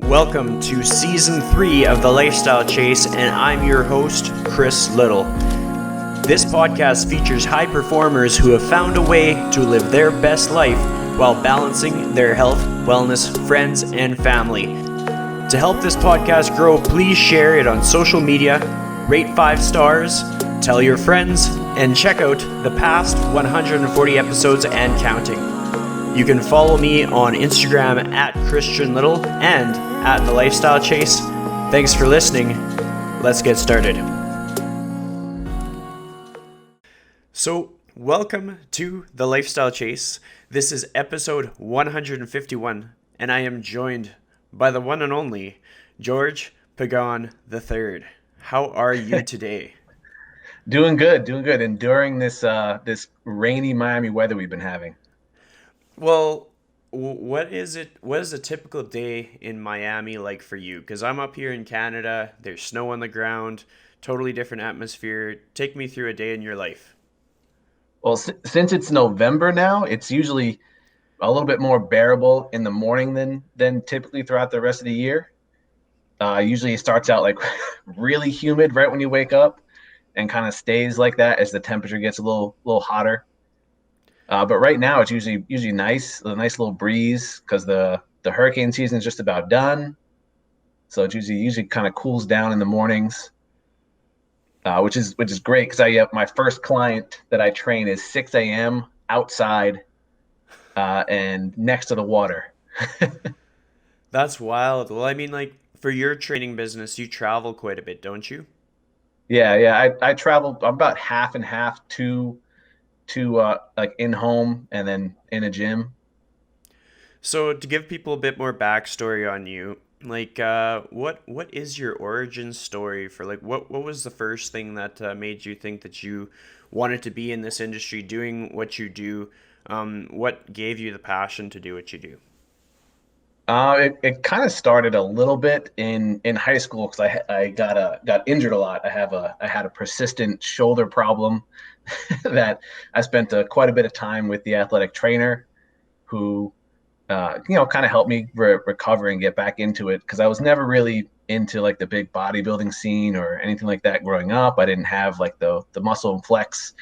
Welcome to Season 3 of The Lifestyle Chase, and I'm your host, Chris Little. This podcast features high performers who have found a way to live their best life while balancing their health, wellness, friends, and family. To help this podcast grow, please share it on social media, rate 5 stars, tell your friends, and check out the past 140 episodes and counting. You can follow me on Instagram at Christian Little and at The Lifestyle Chase. Thanks for listening. Let's get started. So, welcome to The Lifestyle Chase. This is episode 151, and I am joined by the one and only George Pagan III. How are you today? Doing good, enduring this rainy Miami weather we've been having. Well, what is it? What is a typical day in Miami like for you? Because I'm up here in Canada. There's snow on the ground, totally different atmosphere. Take me through a day in your life. Well, since it's November now, it's usually a little bit more bearable in the morning than typically throughout the rest of the year. Usually it starts out like really humid right when you wake up, and kind of stays like that as the temperature gets a little hotter. But right now it's usually nice, a nice little breeze because the hurricane season is just about done. So it usually kind of cools down in the mornings, which is great because I have my first client that I train is 6 a.m. outside and next to the water. That's wild. Well, I mean, like for your training business, you travel quite a bit, don't you? Yeah. I travel. I'm about half and half to like in home and then in a gym. So to give people a bit more backstory on you, like what is your origin story for like what was the first thing that made you think that you wanted to be in this industry doing what you do? What gave you the passion to do what you do? It kind of started a little bit in high school because I got injured a lot. I had a persistent shoulder problem that I spent quite a bit of time with the athletic trainer who kind of helped me recover and get back into it because I was never really into like the big bodybuilding scene or anything like that growing up. I didn't have like the Muscle and Flex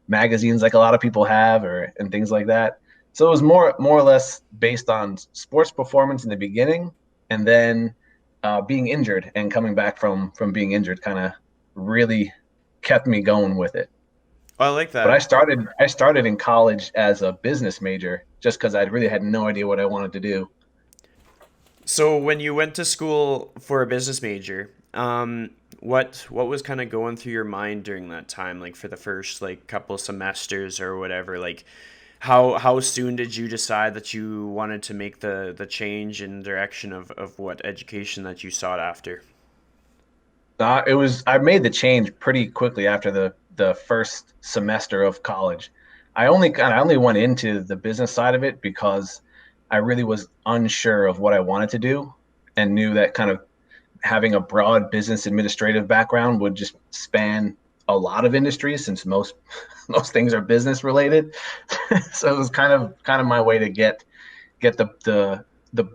magazines like a lot of people have and things like that. So it was more or less based on sports performance in the beginning, and then being injured and coming back from being injured kind of really kept me going with it. Oh, I like But that. I started in college as a business major just because I really had no idea what I wanted to do. So when you went to school for a business major, what was kind of going through your mind during that time, like for the first like couple semesters or whatever? Like how soon did you decide that you wanted to make the change in direction of what education that you sought after? I made the change pretty quickly after the first semester of college. I only went into the business side of it because I really was unsure of what I wanted to do and knew that kind of having a broad business administrative background would just span a lot of industries since most most things are business related. So it was kind of my way to get the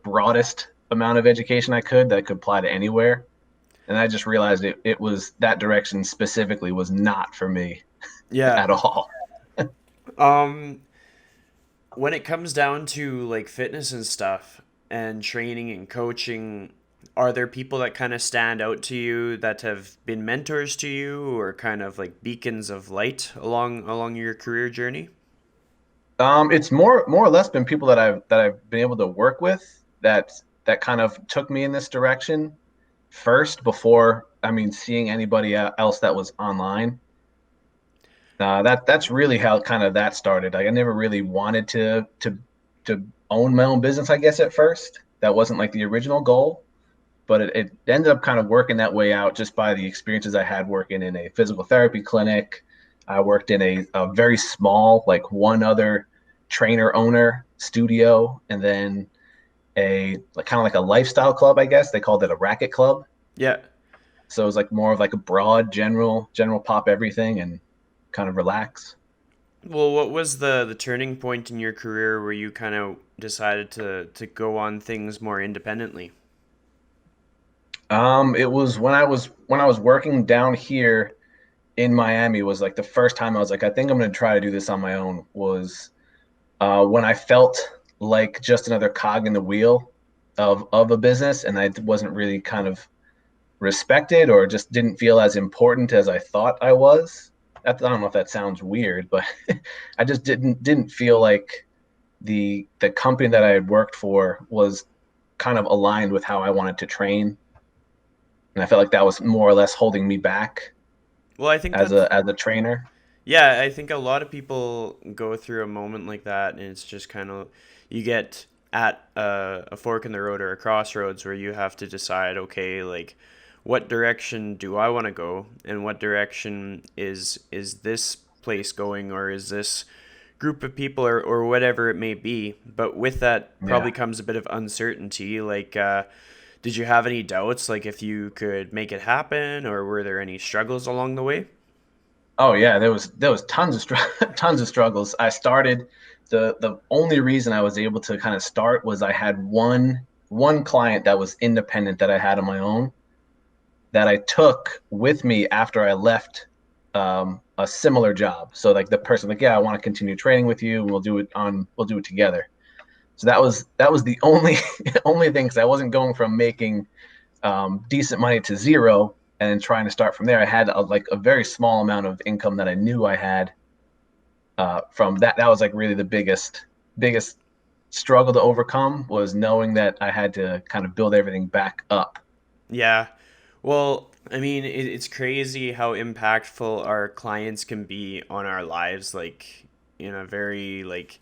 broadest amount of education I could that could apply to anywhere. And I just realized it was that direction specifically was not for me Yeah. at all. Um, when it comes down to like fitness and stuff and training and coaching, are there people that kind of stand out to you that have been mentors to you or kind of like beacons of light along your career journey? It's more or less been people that I've been able to work with that kind of took me in this direction first before seeing anybody else that was online. That's really how kind of that started. Like I never really wanted to own my own business, I guess at first. That wasn't like the original goal, but it ended up kind of working that way out just by the experiences I had working in a physical therapy clinic. I worked in a very small, like one other trainer owner studio, and then a like kind of like a lifestyle club, I guess. They called it a racket club. Yeah. So it was like more of like a broad general pop everything and kind of relax. Well, what was the turning point in your career where you kind of decided to go on things more independently? It was when I was working down here in Miami was like the first time I was like, I think I'm gonna try to do this on my own. Was when I felt like just another cog in the wheel of a business, and I wasn't really kind of respected or just didn't feel as important as I thought I was. I don't know if that sounds weird, but I just didn't feel like the company that I had worked for was kind of aligned with how I wanted to train, and I felt like that was more or less holding me back Well, I think as that's a trainer. yeah, I think a lot of people go through a moment like that, and it's just kind of you get at a fork in the road or a crossroads where you have to decide, okay, like what direction do I want to go, and what direction is this place going, or is this group of people, or whatever it may be. But with that Yeah. probably comes a bit of uncertainty. Like, did you have any doubts, like if you could make it happen, or were there any struggles along the way? Oh yeah, there was tons of tons of struggles. I started the only reason I was able to kind of start was I had one client that was independent that I had on my own that I took with me after I left a similar job. So like the person like, yeah, I want to continue training with you. We'll do it together. So that was the only only thing because I wasn't going from making decent money to zero and then trying to start from there. I had like a very small amount of income that I knew I had from that. That was like really the biggest struggle to overcome was knowing that I had to kind of build everything back up. Yeah. Well, I mean, it's crazy how impactful our clients can be on our lives. Like, in a very, like,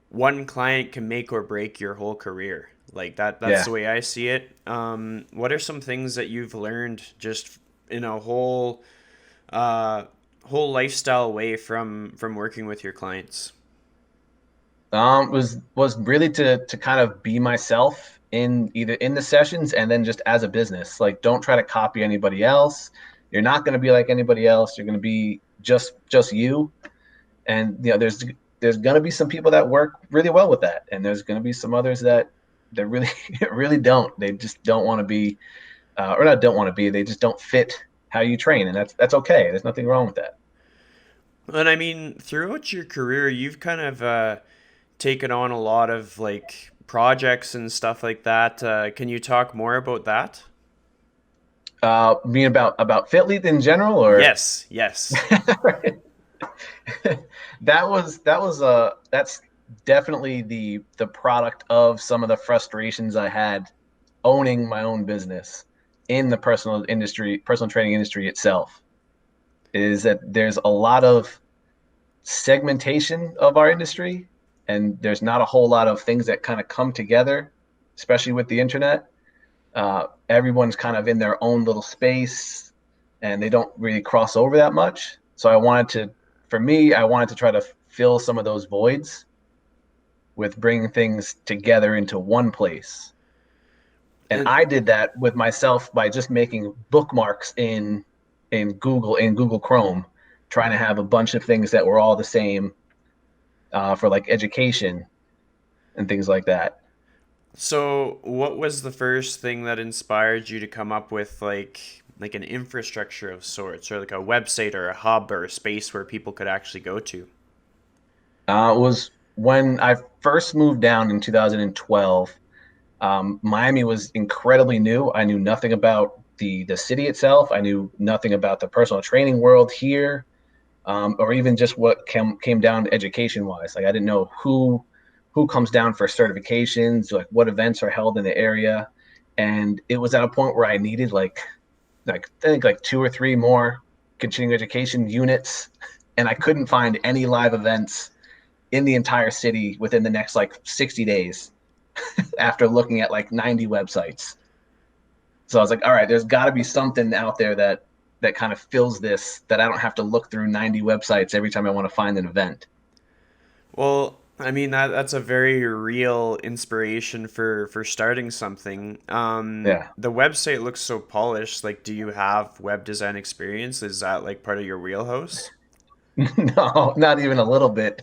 one client can make or break your whole career. Like that's Yeah. the way I see it. What are some things that you've learned just in a uh, whole lifestyle way from working with your clients? Was really to kind of be myself in either in the sessions and then just as a business. Like, don't try to copy anybody else. You're not going to be like anybody else. You're going to be just you. And there's going to be some people that work really well with that, and there's going to be some others that really really don't. They just don't want to be, or not don't want to be. They just don't fit how you train, and that's okay. There's nothing wrong with that. And I mean, throughout your career, you've kind of taken on a lot of like projects and stuff like that. Can you talk more about that? Mean about Fitlead in general, or Yes, yes. that's definitely the product of some of the frustrations I had owning my own business in the personal training industry itself. Is that there's a lot of segmentation of our industry, and there's not a whole lot of things that kind of come together, especially with the internet. Everyone's kind of in their own little space, and they don't really cross over that much. So for me, I wanted to try to fill some of those voids with bringing things together into one place. And And I did that with myself by just making bookmarks in Google Chrome, trying to have a bunch of things that were all the same for like education and things like that. so, what was the first thing that inspired you to come up with like an infrastructure of sorts, or like a website or a hub or a space where people could actually go to? It was when I first moved down in 2012. Miami was incredibly new. I knew nothing about the city itself. I knew nothing about the personal training world here, or even just what came down to education wise. Like, I didn't know who comes down for certifications, like what events are held in the area, and it was at a point where I needed like I think like two or three more continuing education units, and I couldn't find any live events in the entire city within the next like 60 days after looking at like 90 websites. So I was like, all right, there's got to be something out there that kind of fills this, that I don't have to look through 90 websites every time I want to find an event. Well, I mean that's a very real inspiration for starting something. Yeah. The website looks so polished. Like, do you have web design experience? Is that like part of your wheelhouse? No, not even a little bit.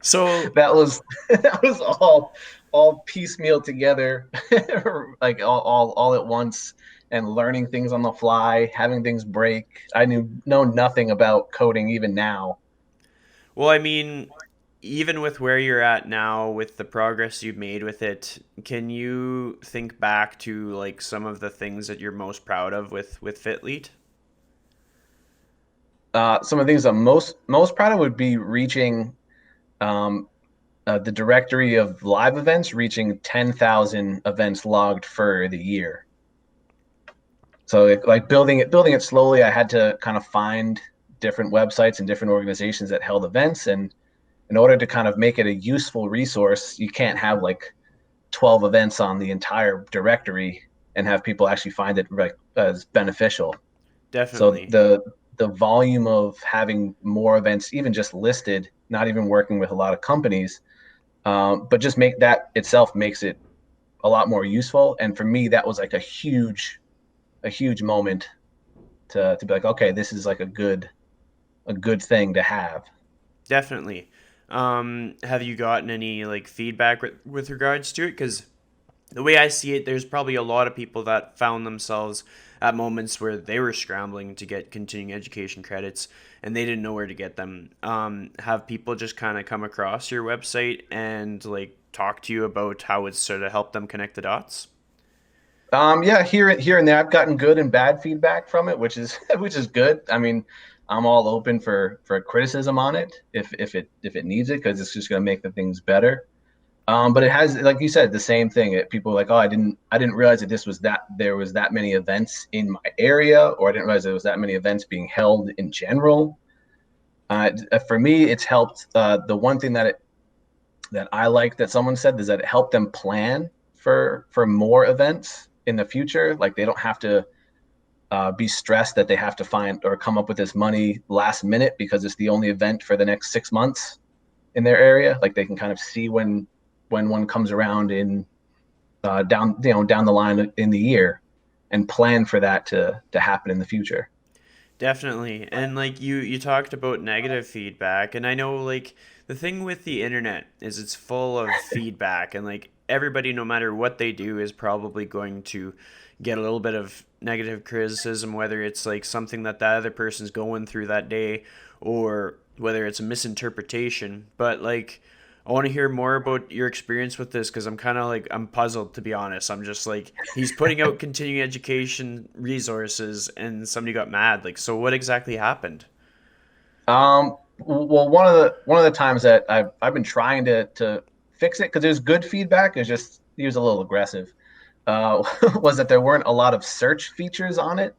So That was that was all all piecemeal together, like all at once, and learning things on the fly, having things break. I know nothing about coding even now. Well, I mean, even with where you're at now, with the progress you've made with it, can you think back to like some of the things that you're most proud of with Fitleet? Some of the things I'm most proud of would be reaching um, the directory of live events, reaching 10,000 events logged for the year. So like building it slowly, I had to kind of find different websites and different organizations that held events, and in order to kind of make it a useful resource, you can't have like 12 events on the entire directory and have people actually find it like as beneficial. So Definitely. the volume of having more events, even just listed, not even working with a lot of companies, but just make that itself makes it a lot more useful. And for me, that was like a huge moment to be like, okay, this is like a good thing to have. Definitely. Have you gotten any like feedback with regards to it? Because the way I see it, there's probably a lot of people that found themselves at moments where they were scrambling to get continuing education credits and they didn't know where to get them. Have people just kind of come across your website and like talk to you about how it's sort of helped them connect the dots? Yeah, here and there, I've gotten good and bad feedback from it, which is which is good. I mean, I'm all open for criticism on it if it needs it because it's just going to make the things better. But it has, like you said, the same thing. People are like, oh, I didn't realize that there was that many events in my area, or I didn't realize there was that many events being held in general. For me, it's helped. The one thing that I like that someone said is that it helped them plan for more events in the future. Like they don't have to be stressed that they have to find or come up with this money last minute because it's the only event for the next 6 months in their area. Like they can kind of see when one comes around in down the line in the year and plan for that to happen in the future. Definitely. And like you talked about negative feedback, and I know like the thing with the internet is it's full of feedback, and like everybody, no matter what they do, is probably going to get a little bit of negative criticism, whether it's like something that other person's going through that day or whether it's a misinterpretation. But like I want to hear more about your experience with this because I'm kind of like I'm puzzled, to be honest. I'm just like he's putting out continuing education resources and somebody got mad. Like, so what exactly happened? Well, one of the times that I've been trying to fix it because there's good feedback. It's just he was a little aggressive. Was that there weren't a lot of search features on it.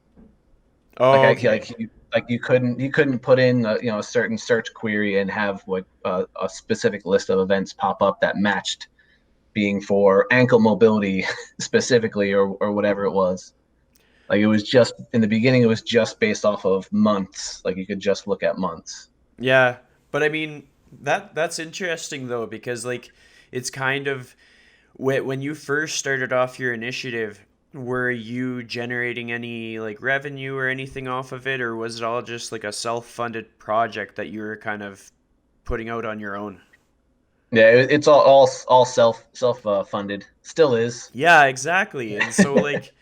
Like Oh, I okay. like you couldn't put in a certain search query and have what a specific list of events pop up that matched being for ankle mobility specifically or whatever it was. Like it was just in the beginning, it was just based off of months. Like you could just look at months. Yeah, but I mean that's interesting though because like it's kind of when you first started off your initiative, were you generating any like revenue or anything off of it, or was it all just like a self-funded project that you were kind of putting out on your own? Yeah, it's all self funded. Still is. Yeah, exactly. And so like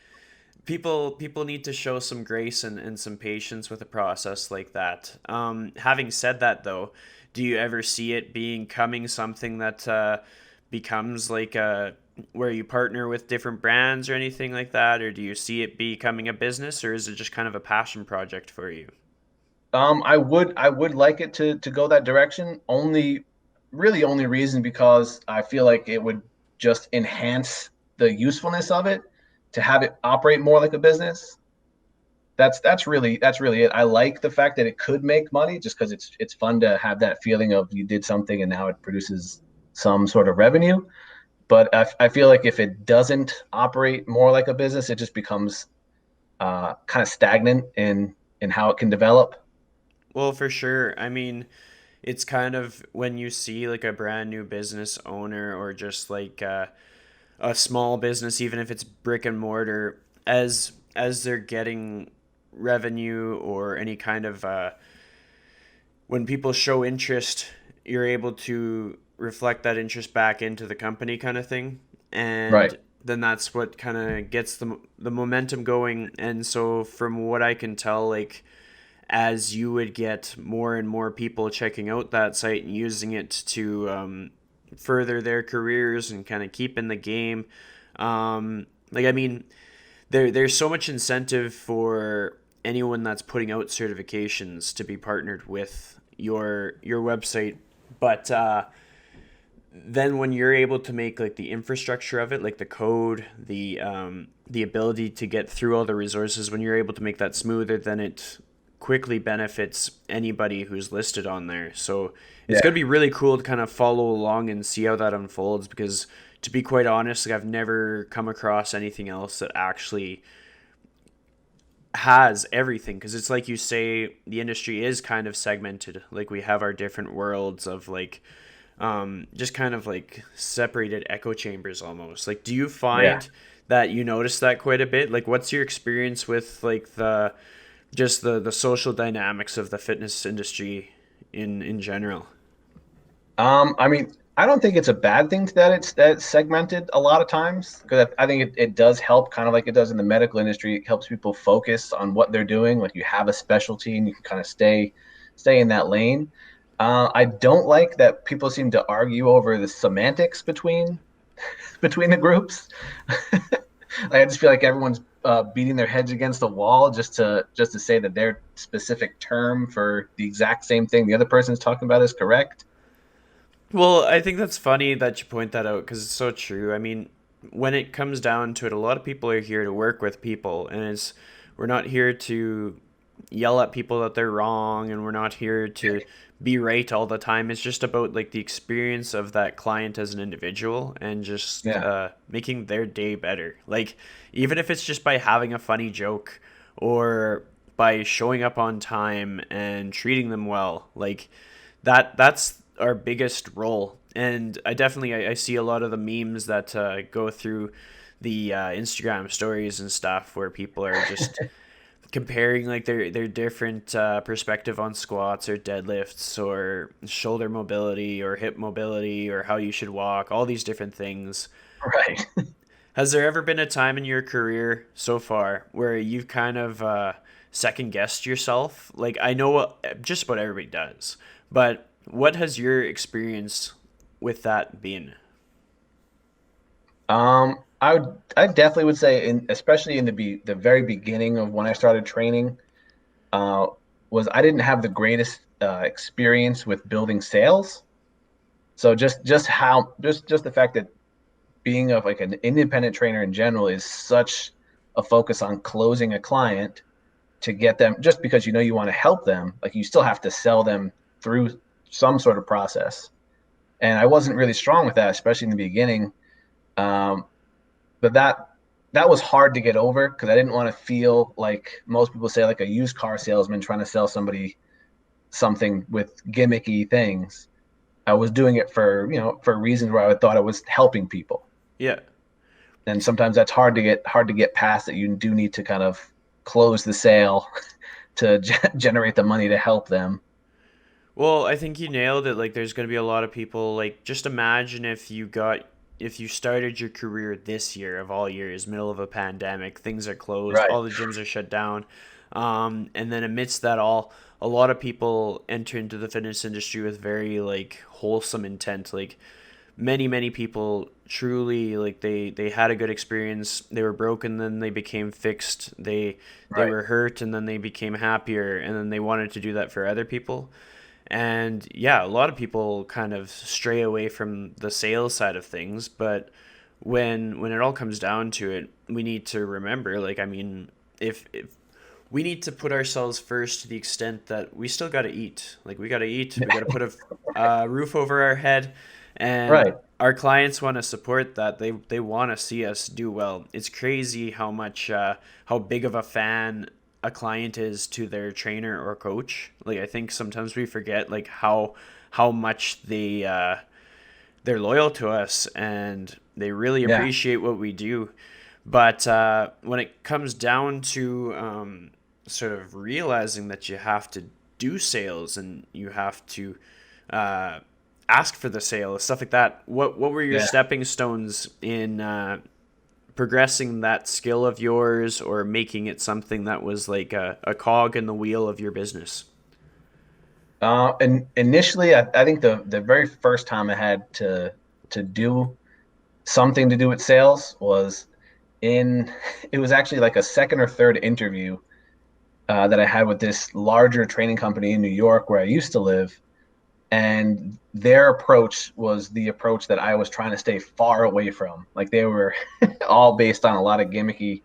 people need to show some grace and some patience with a process like that. Having said that though, do you ever see it becoming something that becomes like a where you partner with different brands or anything like that, or do you see it becoming a business, or is it just kind of a passion project for you? I would like it to go that direction. Really only reason because I feel like it would just enhance the usefulness of it to have it operate more like a business. That's really it. I like the fact that it could make money just because it's fun to have that feeling of you did something and now it produces some sort of revenue. But I feel like if it doesn't operate more like a business, it just becomes kind of stagnant in how it can develop. Well, for sure. I mean, it's kind of when you see like a brand new business owner or just like a small business, even if it's brick and mortar, as they're getting revenue or any kind of when people show interest, you're able to reflect that interest back into the company kind of thing. Right. And then that's what kind of gets the momentum going. And so from what I can tell, like as you would get more and more people checking out that site and using it to further their careers and kind of keep in the game, like I mean, there's so much incentive for anyone that's putting out certifications to be partnered with your website, but then when you're able to make like the infrastructure of it, like the code, the ability to get through all the resources, when you're able to make that smoother, then it quickly benefits anybody who's listed on there. So it's Yeah. going to be really cool to kind of follow along and see how that unfolds, because to be quite honest, like I've never come across anything else that actually has everything, because it's like you say, the industry is kind of segmented. Like we have our different worlds of like just kind of like separated echo chambers almost. Like, do you Yeah. find that you notice that quite a bit? Like, what's your experience with like the social dynamics of the fitness industry in general? I mean, I don't think it's a bad thing that it's segmented a lot of times, because I think it does help, kind of like it does in the medical industry. It helps people focus on what they're doing. Like you have a specialty and you can kind of stay in that lane. I don't like that people seem to argue over the semantics between the groups. I just feel like everyone's beating their heads against the wall just to say that their specific term for the exact same thing the other person's talking about is correct. Well, I think that's funny that you point that out, because it's so true. I mean, when it comes down to it, a lot of people are here to work with people, and it's we're not here to yell at people that they're wrong, and we're not here to be right all the time. It's just about like the experience of that client as an individual, and just Yeah. making their day better. Like even if it's just by having a funny joke, or by showing up on time and treating them well, like that's our biggest role. And I see a lot of the memes that go through the Instagram stories and stuff, where people are just comparing like their different perspective on squats or deadlifts or shoulder mobility or hip mobility or how you should walk, all these different things. Right. Has there ever been a time in your career so far where you've kind of second guessed yourself? Like I know just about everybody does, but what has your experience with that been? I definitely would say, especially in the very beginning of when I started training, uh, was I didn't have the greatest experience with building sales. So just the fact that being of like an independent trainer in general is such a focus on closing a client to get them, just because you want to help them, like you still have to sell them through some sort of process. And I wasn't really strong with that, especially in the beginning. Um, but that was hard to get over, because I didn't want to feel like most people say, like a used car salesman trying to sell somebody something with gimmicky things. I was doing it for reasons where I thought I was helping people. Yeah. And sometimes that's hard to get past, that you do need to kind of close the sale to generate the money to help them. Well, I think you nailed it. Like, there's going to be a lot of people. Like, just imagine if you started your career this year of all years, middle of a pandemic, things are closed, Right. all the gyms are shut down, and then amidst that all, a lot of people enter into the fitness industry with very like wholesome intent. Like, many people truly like they had a good experience. They were broken, then they became fixed. They Right. were hurt, and then they became happier, and then they wanted to do that for other people. And yeah, a lot of people kind of stray away from the sales side of things, but when it all comes down to it, we need to remember, like I mean, if we need to put ourselves first to the extent that we still got to eat. Like we got to eat, we got to put a roof over our head, and Right. our clients want to support that. They want to see us do well. It's crazy how much how big of a fan a client is to their trainer or coach. Like I think sometimes we forget like how much they're loyal to us, and they really Yeah. appreciate what we do. But when it comes down to sort of realizing that you have to do sales and you have to uh, ask for the sale, stuff like that. What were your Yeah. stepping stones in progressing that skill of yours, or making it something that was like a cog in the wheel of your business? And initially, I think the very first time I had to do something to do with sales was in it was actually like a second or third interview that I had with this larger training company in New York where I used to live, and their approach was the approach that I was trying to stay far away from. Like they were all based on a lot of gimmicky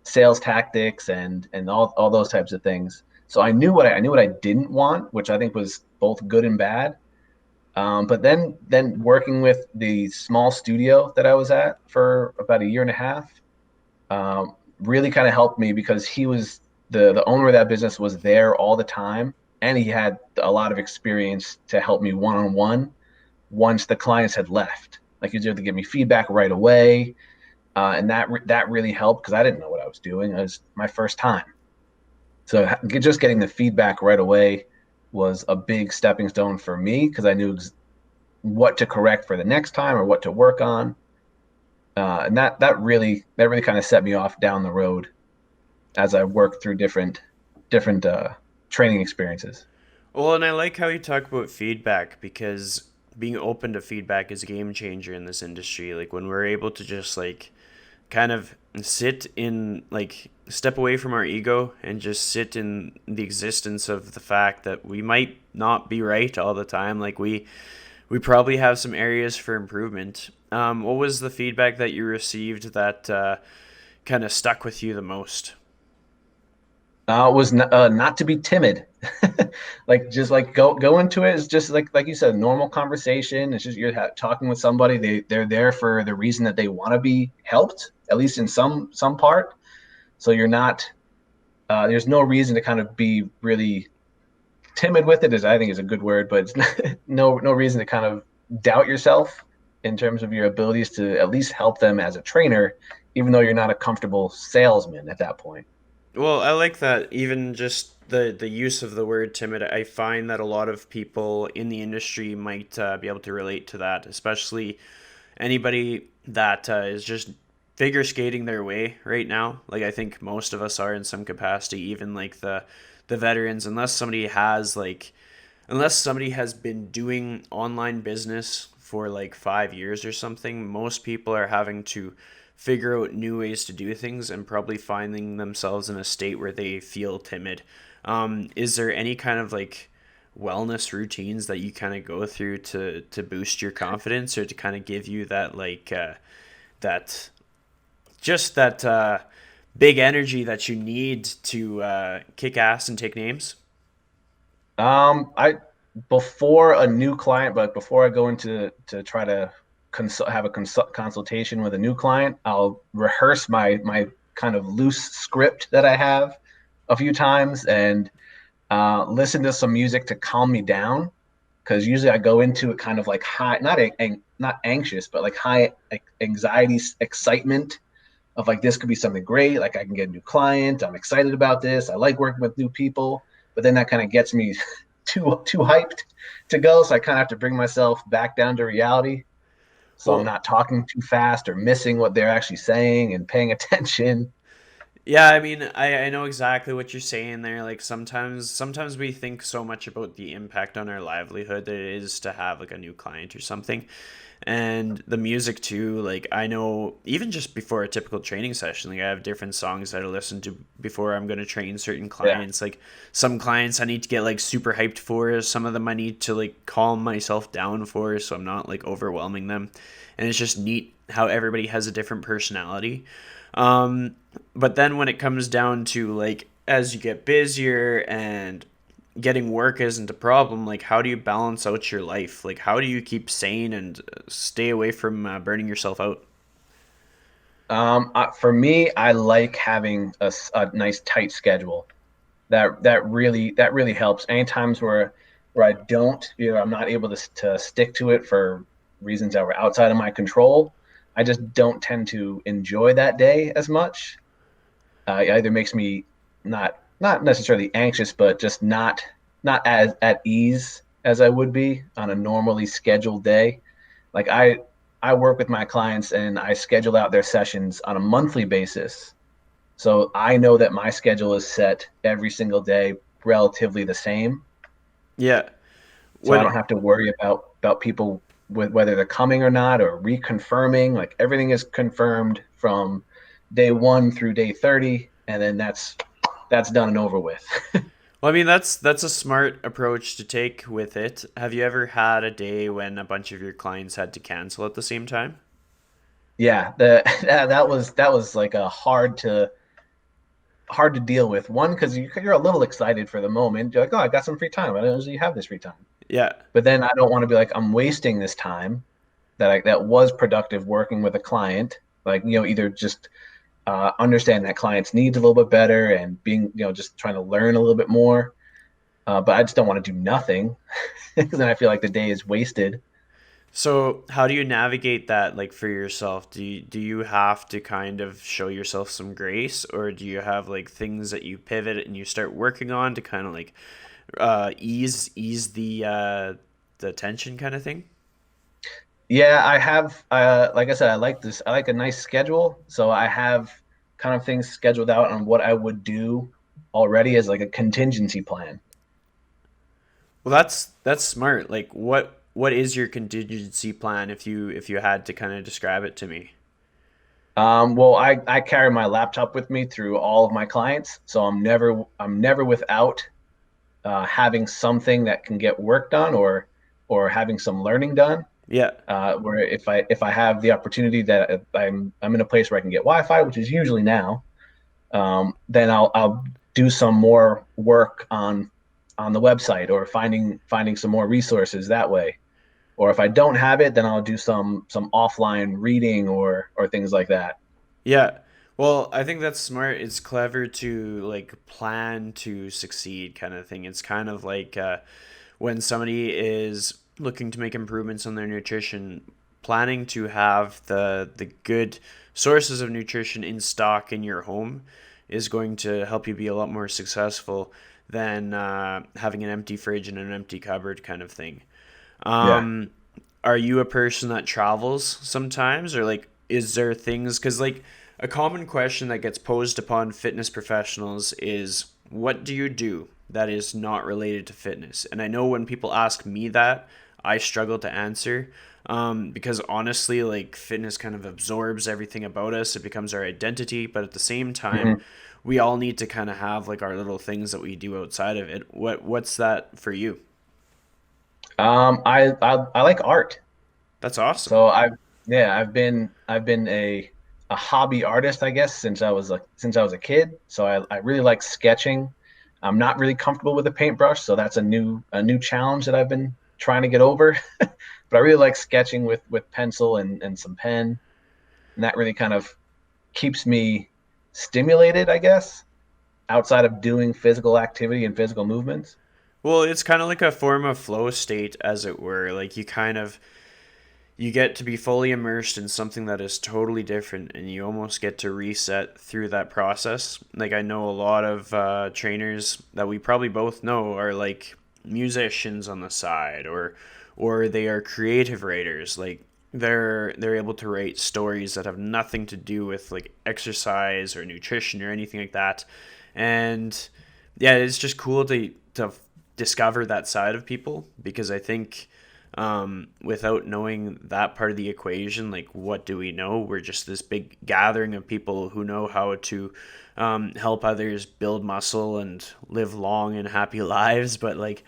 sales tactics and all those types of things. So I knew what I didn't want, which I think was both good and bad. But then working with the small studio that I was at for about a year and a half really kind of helped me because he was the owner of that business was there all the time, and he had a lot of experience to help me one on one once the clients had left. Like he was able to give me feedback right away, and that really helped because I didn't know what I was doing. It was my first time, so just getting the feedback right away was a big stepping stone for me because I knew what to correct for the next time or what to work on. And that really kind of set me off down the road as I worked through different training experiences. Well, and I like how you talk about feedback, because being open to feedback is a game changer in this industry. Like when we're able to just like kind of sit in, like, step away from our ego and just sit in the existence of the fact that we might not be right all the time. Like we probably have some areas for improvement. What was the feedback that you received that kind of stuck with you the most? Was not to be timid, like just like go into it. It's just like you said, normal conversation. It's just you're talking with somebody. They're there for the reason that they want to be helped, at least in some part. So you're not. There's no reason to kind of be really timid with it. Is I think is a good word, but it's no reason to kind of doubt yourself in terms of your abilities to at least help them as a trainer, even though you're not a comfortable salesman at that point. Well, I like that. Even just the use of the word timid, I find that a lot of people in the industry might be able to relate to that, especially anybody that is just figure skating their way right now. Like I think most of us are in some capacity, even like the veterans, unless somebody has been doing online business for like 5 years or something, most people are having to figure out new ways to do things and probably finding themselves in a state where they feel timid. Is there any kind of like wellness routines that you kind of go through to boost your confidence, or to kind of give you that like that just that big energy that you need to kick ass and take names? I before a new client, but before I go into to try to have a consultation with a new client, I'll rehearse my kind of loose script that I have a few times and listen to some music to calm me down. Because usually I go into it kind of like high, not anxious, but like high anxiety, excitement of like this could be something great. Like I can get a new client. I'm excited about this. I like working with new people. But then that kind of gets me too hyped to go. So I kind of have to bring myself back down to reality. So I'm Well, not talking too fast or missing what they're actually saying and paying attention. yeah, I mean, I know exactly what you're saying there. Like sometimes we think so much about the impact on our livelihood that it is to have like a new client or something. And the music too, like I know even just before a typical training session, like I have different songs that I listen to before I'm going to train certain Yeah. clients. Like some clients I need to get like super hyped for, some of them I need to like calm myself down for so I'm not like overwhelming them. And it's just neat how everybody has a different personality. Um, but then when it comes down to like as you get busier and getting work isn't a problem, like how do you balance out your life? Like how do you keep sane and stay away from burning yourself out? For me, I like having a nice tight schedule. That really helps. Any times where I don't, I'm not able to stick to it for reasons that were outside of my control. I just don't tend to enjoy that day as much. It either makes me not necessarily anxious, but just not as at ease as I would be on a normally scheduled day. Like I work with my clients and I schedule out their sessions on a monthly basis. So I know that my schedule is set every single day relatively the same. Yeah. So I What don't have to worry about people with whether they're coming or not or reconfirming. Like everything is confirmed from day 1 through day 30, and then that's done and over with. Well, I mean, that's a smart approach to take with it. Have you ever had a day when a bunch of your clients had to cancel at the same time? Yeah, that was like a hard to deal with. One, because you're a little excited for the moment. You're like, oh, I got some free time. I don't usually have this free time. Yeah. But then I don't want to be like, I'm wasting this time that was productive working with a client. Like, either just understand that client's needs a little bit better and being, just trying to learn a little bit more. But I just don't want to do nothing because then I feel like the day is wasted. So, how do you navigate that like for yourself? Do you have to kind of show yourself some grace, or do you have like things that you pivot and you start working on to kind of like ease the tension kind of thing? Yeah, I have, like I said, I like this. I like a nice schedule. So I have kind of things scheduled out on what I would do already as like a contingency plan. Well, that's smart. Like what is your contingency plan if you had to kind of describe it to me? Well, I carry my laptop with me through all of my clients, so I'm never without having something that can get work done or having some learning done. Yeah. Where if I have the opportunity that I'm in a place where I can get Wi-Fi, which is usually now, then I'll do some more work on the website or finding some more resources that way. Or if I don't have it, then I'll do some offline reading or things like that. Yeah. Well, I think that's smart. It's clever to like plan to succeed kind of thing. It's kind of like when somebody is looking to make improvements on their nutrition, planning to have the good sources of nutrition in stock in your home is going to help you be a lot more successful than having an empty fridge and an empty cupboard kind of thing. Yeah. Um, are you a person that travels sometimes, or like, is there things? Because like a common question that gets posed upon fitness professionals is, what do you do that is not related to fitness? And I know when people ask me that, I struggle to answer. Because honestly, like fitness kind of absorbs everything about us. It becomes our identity, but at the same time, Mhm. we all need to kind of have like our little things that we do outside of it. What's that for you? I like art. That's awesome. So I've been a hobby artist, I guess, since I was a kid. So I really like sketching. I'm not really comfortable with a paintbrush, so that's a new challenge that I've been trying to get over. But I really like sketching with pencil and some pen, and that really kind of keeps me stimulated, I guess, outside of doing physical activity and physical movements. Well, it's kind of like a form of flow state, as it were. Like you get to be fully immersed in something that is totally different, and you almost get to reset through that process. Like I know a lot of trainers that we probably both know are like musicians on the side, or they are creative writers. Like they're able to write stories that have nothing to do with like exercise or nutrition or anything like that, and yeah, it's just cool to discover that side of people because I think without knowing that part of the equation, like what do we know? We're just this big gathering of people who know how to help others build muscle and live long and happy lives. But like,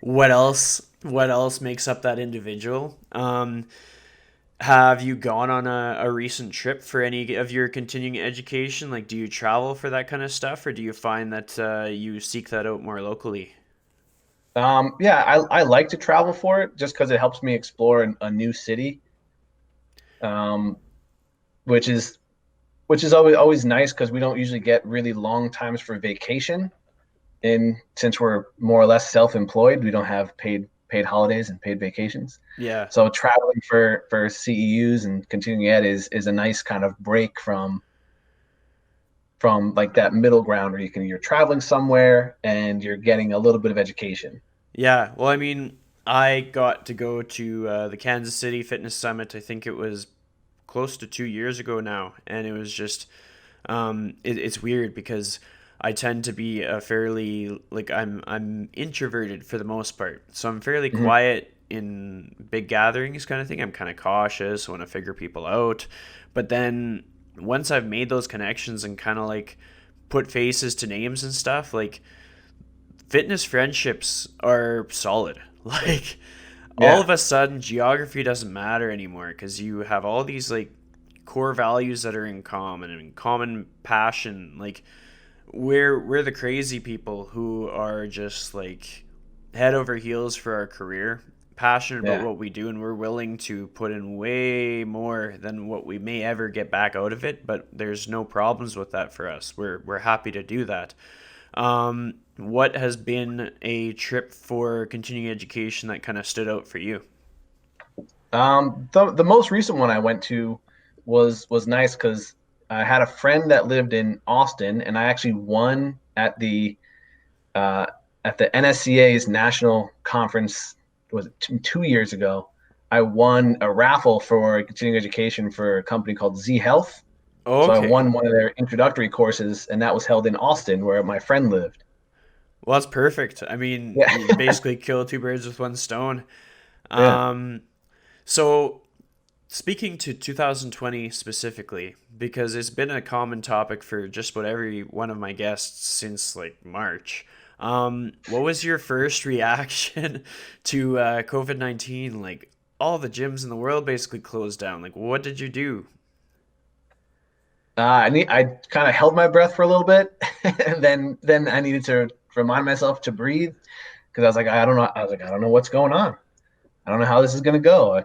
what else? What else makes up that individual? Have you gone on a recent trip for any of your continuing education? Like, do you travel for that kind of stuff, or do you find that you seek that out more locally? Yeah, I like to travel for it just because it helps me explore a new city, um, which is which is always nice because we don't usually get really long times for vacation. And since we're more or less self-employed, we don't have paid holidays and paid vacations. Yeah. So traveling for CEUs and continuing ed is a nice kind of break from like that middle ground where you're traveling somewhere and you're getting a little bit of education. Yeah, well, I mean, I got to go to the Kansas City Fitness Summit. I think it was close to 2 years ago now, and it was just it's weird because I tend to be a fairly like I'm introverted for the most part, so I'm fairly Hmm. quiet in big gatherings kind of thing. I'm kind of cautious, want to figure people out, but then once I've made those connections and kind of like put faces to names and stuff, like fitness friendships are solid. Like all Yeah. of a sudden geography doesn't matter anymore because you have all these like core values that are in common and common passion. Like we're the crazy people who are just like head over heels for our career, passionate about Yeah. what we do, and we're willing to put in way more than what we may ever get back out of it. But there's no problems with that for us. We're happy to do that. What has been a trip for continuing education that kind of stood out for you? The most recent one I went to was nice because I had a friend that lived in Austin, and I actually won uh, at the NSCA's national conference. Was it 2 years ago? I won a raffle for continuing education for a company called Z Health. So I Okay. won one of their introductory courses, and that was held in Austin, where my friend lived. Well, that's perfect. I mean, Yeah, you basically kill two birds with one stone. yeah. Um, so speaking to 2020 specifically, because it's been a common topic for just about every one of my guests since like March. What was your first reaction to COVID-19? Like all the gyms in the world basically closed down. Like, what did you do? I kind of held my breath for a little bit, and then I needed to remind myself to breathe because I was like, I don't know. I was like, I don't know what's going on. I don't know how this is going to go.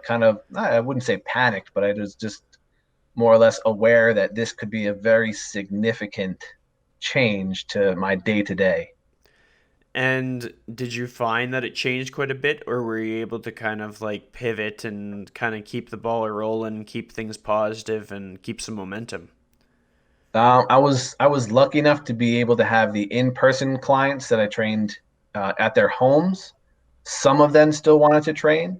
I wouldn't say panicked, but I was just more or less aware that this could be a very significant change to my day to day. And did you find that it changed quite a bit, or were you able to kind of like pivot and kind of keep the ball rolling, keep things positive, and keep some momentum? I was lucky enough to be able to have the in-person clients that I trained at their homes. Some of them still wanted to train,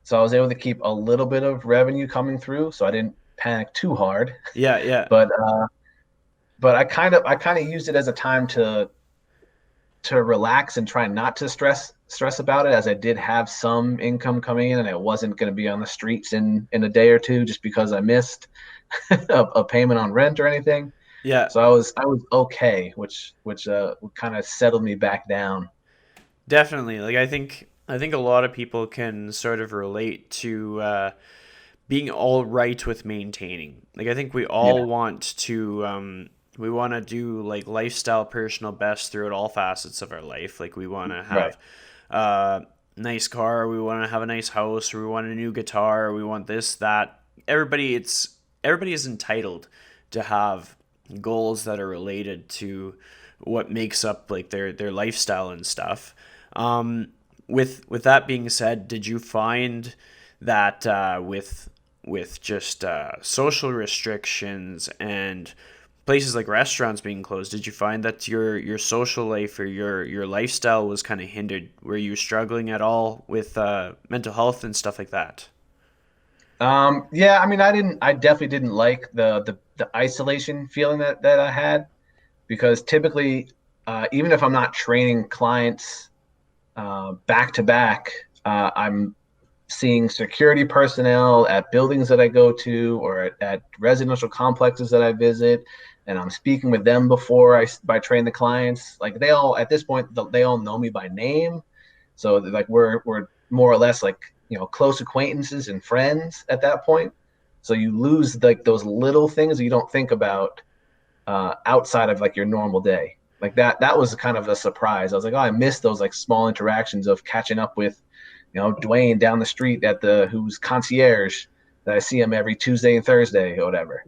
so I was able to keep a little bit of revenue coming through, so I didn't panic too hard. Yeah, yeah, But I kind of used it as a time to relax and try not to stress about it, as I did have some income coming in, and I wasn't going to be on the streets in a day or two just because I missed a payment on rent or anything. yeah. So I was okay, which kind of settled me back down. Definitely. Like I think a lot of people can sort of relate to being all right with maintaining. Like I think we Yeah, all want to we want to do like lifestyle personal best throughout all facets of our life. Like we want to right. have a nice car, we want to have a nice house, or we want a new guitar, or we want this that. Everybody is entitled to have goals that are related to what makes up like their lifestyle and stuff. Um, with that being said, did you find that with just social restrictions and places like restaurants being closed, did you find that your social life or your lifestyle was kind of hindered? Were you struggling at all with mental health and stuff like that? Yeah, I mean, I definitely didn't like the isolation feeling that I had, because typically, even if I'm not training clients back to back, I'm seeing security personnel at buildings that I go to, or at residential complexes that I visit, and I'm speaking with them before I train the clients. Like they all at this point, they all know me by name, so like we're more or less like close acquaintances and friends at that point. So you lose like those little things you don't think about outside of like your normal day. Like that was kind of a surprise. I was like, oh, I missed those like small interactions of catching up with, Dwayne down the street at the who's concierge that I see him every Tuesday and Thursday or whatever.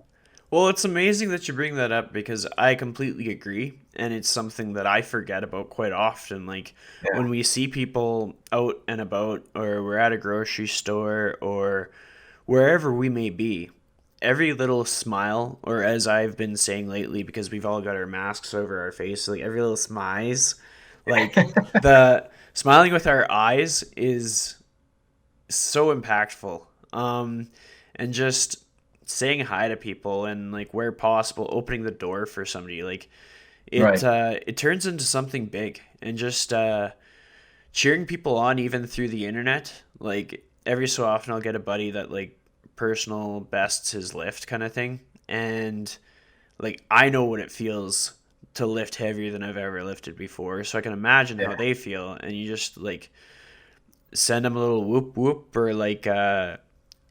Well, it's amazing that you bring that up because I completely agree. And it's something that I forget about quite often. Like Yeah, when we see people out and about, or we're at a grocery store, or wherever we may be, every little smile, or as I've been saying lately, because we've all got our masks over our face, like every little smize, Like the smiling with our eyes is so impactful. And just saying hi to people and like where possible, opening the door for somebody, like Right. it turns into something big. And just cheering people on even through the internet. Like every so often I'll get a buddy that like personal bests his lift kind of thing. And like I know what it feels to lift heavier than I've ever lifted before. So I can imagine how Yeah. they feel. And you just like send them a little whoop whoop or like any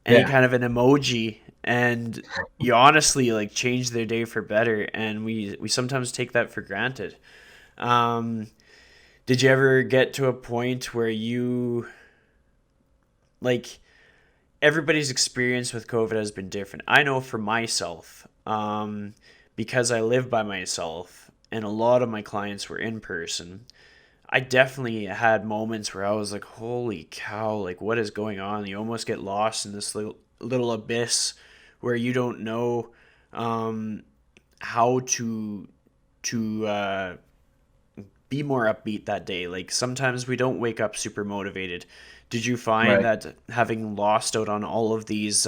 Yeah. kind of an emoji, and you honestly like change their day for better. And we sometimes take that for granted. Um, did you ever get to a point where you like everybody's experience with COVID has been different? I know for myself, because I live by myself and a lot of my clients were in person. I definitely had moments where I was like, holy cow, like what is going on? You almost get lost in this little abyss where you don't know um, how to be more upbeat that day. Like sometimes we don't wake up super motivated. Did you find Right. that having lost out on all of these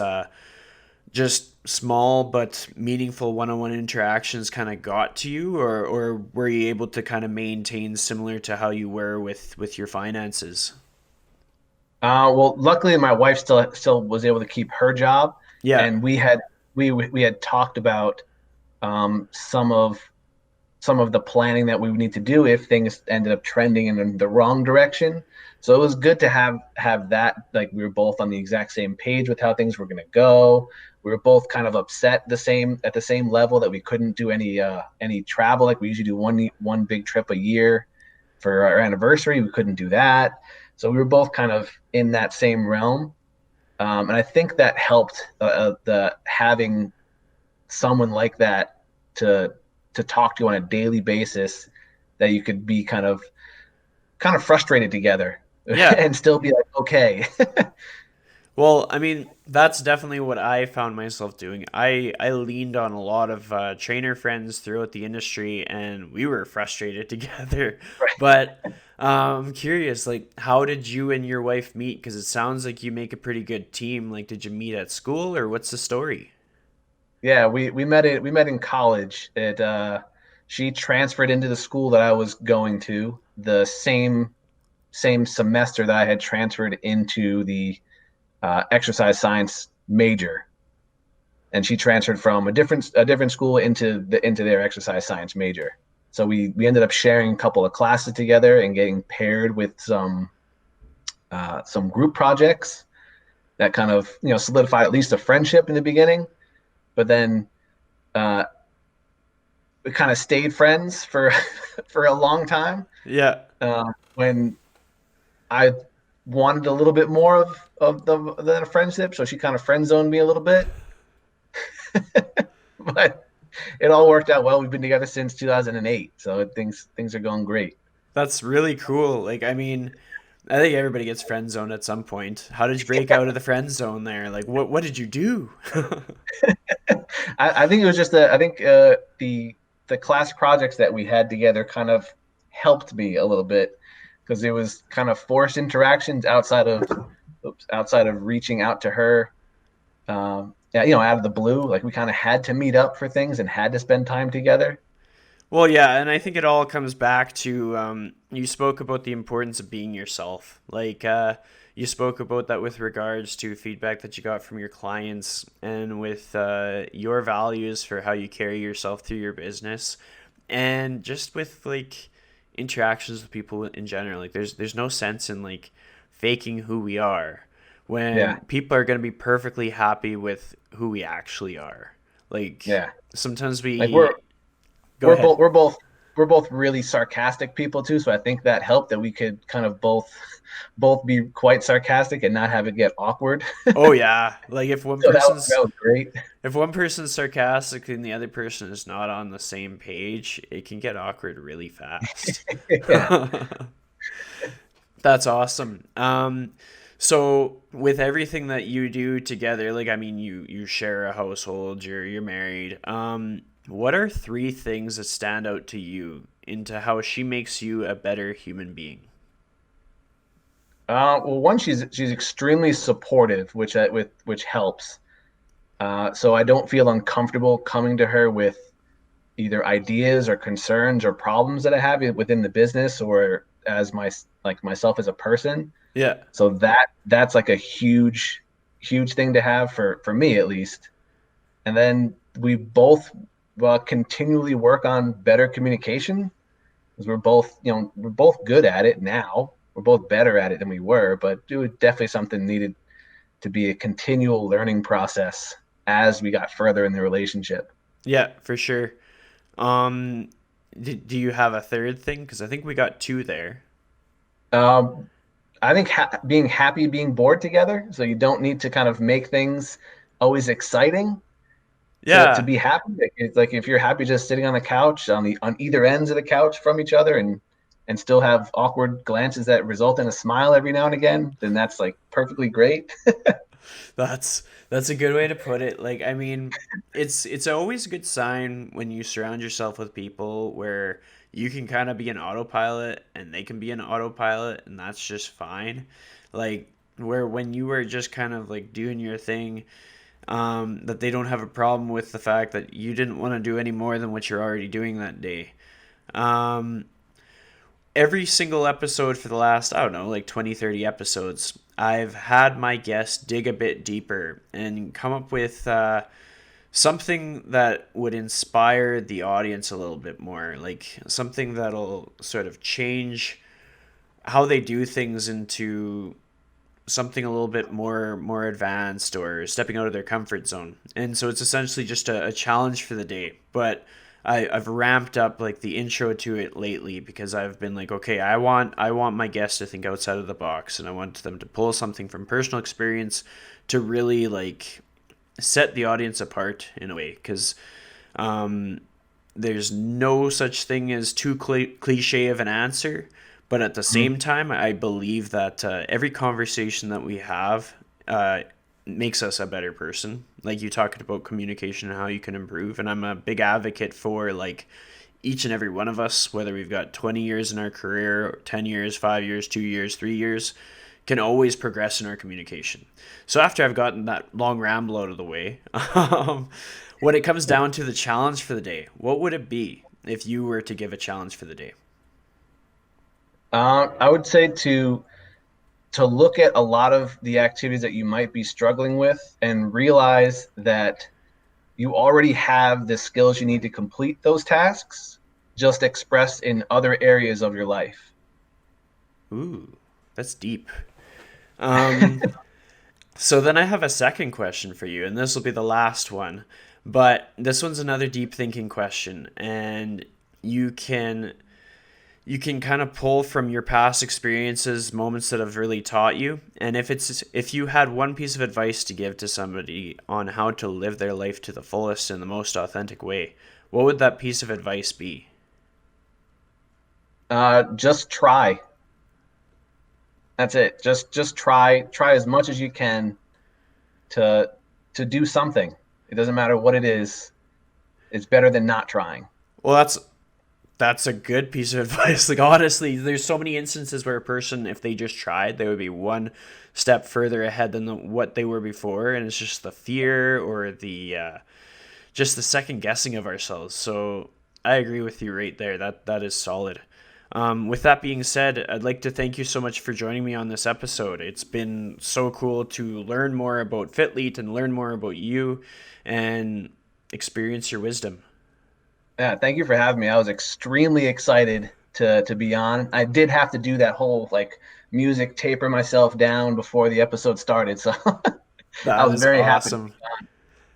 just small but meaningful one-on-one interactions kind of got to you, or were you able to kind of maintain similar to how you were with your finances? Well, luckily my wife still was able to keep her job, Yeah. and we had talked about some of the planning that we would need to do if things ended up trending in the wrong direction. So it was good to have that, like we were both on the exact same page with how things were going to go. We were both kind of upset at the same level that we couldn't do any travel. Like we usually do one big trip a year for our anniversary. We couldn't do that. So we were both kind of in that same realm. And I think that helped the having someone like that to talk to on a daily basis, that you could be kind of frustrated together Yeah. and still be like, okay. Well, I mean, that's definitely what I found myself doing. I leaned on a lot of trainer friends throughout the industry, and we were frustrated together. But I'm curious, like, how did you and your wife meet? Because it sounds like you make a pretty good team. Like, did you meet at school, or what's the story? Yeah, we met in college. She transferred into the school that I was going to the same semester that I had transferred into the exercise science major, and she transferred from a different school into their exercise science major. So we ended up sharing a couple of classes together and getting paired with some group projects that kind of solidified at least a friendship in the beginning. But then uh, we kind of stayed friends for for a long time. Yeah, When I wanted a little bit more of the friendship, so she kind of friend zoned me a little bit. But it all worked out well. We've been together since 2008, so things are going great. that's really cool. Like, I mean, I think everybody gets friend zoned at some point. How did you break out of the friend zone there? Like, what did you do? I think it was just I think the class projects that we had together kind of helped me a little bit, because it was kind of forced interactions outside of reaching out to her, yeah, out of the blue. Like we kind of had to meet up for things and had to spend time together. Well, yeah, and I think it all comes back to you spoke about the importance of being yourself. Like you spoke about that with regards to feedback that you got from your clients and with your values for how you carry yourself through your business, and just with like interactions with people in general. Like there's no sense in like faking who we are when Yeah, people are going to be perfectly happy with who we actually are. Like yeah. sometimes Like we're we go we're ahead. both we're both we're both really sarcastic people too, so I think that helped that we could kind of both be quite sarcastic and not have it get awkward. Oh yeah, like if one So that person's was great. if one person's sarcastic and the other person is not on the same page, it can get awkward really fast. Yeah. That's awesome. So with everything that you do together, like I mean, you share a household, you're married. What are three things that stand out to you into how she makes you a better human being? Well, one, she's extremely supportive, which helps. So I don't feel uncomfortable coming to her with either ideas or concerns or problems that I have within the business or as myself as a person. Yeah. So that's like a huge thing to have for me at least. And then we both continually work on better communication because we're both good at it now. We're both better at it than we were, but it was definitely something needed to be a continual learning process as we got further in the relationship. Yeah, for sure. Um, do you have a third thing? Because I think we got two there. Um, I think being happy, being bored together, so you don't need to kind of make things always exciting to Yeah, be happy. It's like if you're happy just sitting on the couch on either ends of the couch from each other and still have awkward glances that result in a smile every now and again, then that's like perfectly great. that's a good way to put it. Like, I mean, it's always a good sign when you surround yourself with people where you can kind of be an autopilot and they can be an autopilot, and that's just fine. Like, where when you were just kind of like doing your thing, that they don't have a problem with the fact that you didn't want to do any more than what you're already doing that day. Um, every single episode for the last, I don't know, like 20, 30 episodes, I've had my guests dig a bit deeper and come up with something that would inspire the audience a little bit more, like something that'll sort of change how they do things into something a little bit more advanced or stepping out of their comfort zone. And so it's essentially just a challenge for the day. But I've ramped up like the intro to it lately because I've been like, okay, I want my guests to think outside of the box, and I want them to pull something from personal experience to really like set the audience apart in a way. Because there's no such thing as too cliche of an answer, but at the Mhm. same time, I believe that every conversation that we have uh, makes us a better person. Like you talked about communication and how you can improve, and I'm a big advocate for like each and every one of us, whether we've got 20 years in our career, 10 years, 5 years, 2 years, 3 years, can always progress in our communication. So after I've gotten that long ramble out of the way, when it comes down to the challenge for the day, what would it be if you were to give a challenge for the day? I would say to look at a lot of the activities that you might be struggling with and realize that you already have the skills you need to complete those tasks, just expressed in other areas of your life. Ooh, that's deep. Um, so then I have a second question for you, and this will be the last one. But this one's another deep thinking question, and you can you can kind of pull from your past experiences, moments that have really taught you. And if you had one piece of advice to give to somebody on how to live their life to the fullest in the most authentic way, what would that piece of advice be? Just try. That's it. Just try as much as you can to to do something. It doesn't matter what it is. It's better than not trying. Well, that's a good piece of advice. Like honestly, there's so many instances where a person, if they just tried, they would be one step further ahead than what they were before, and it's just the fear or the just the second guessing of ourselves. So I agree with you right there. That is solid. With that being said, I'd like to thank you so much for joining me on this episode. It's been so cool to learn more about Fitleet and learn more about you and experience your wisdom. Yeah, thank you for having me. I was extremely excited to be on. I did have to do that whole like music taper myself down before the episode started, so I That was is very happy to be awesome. on.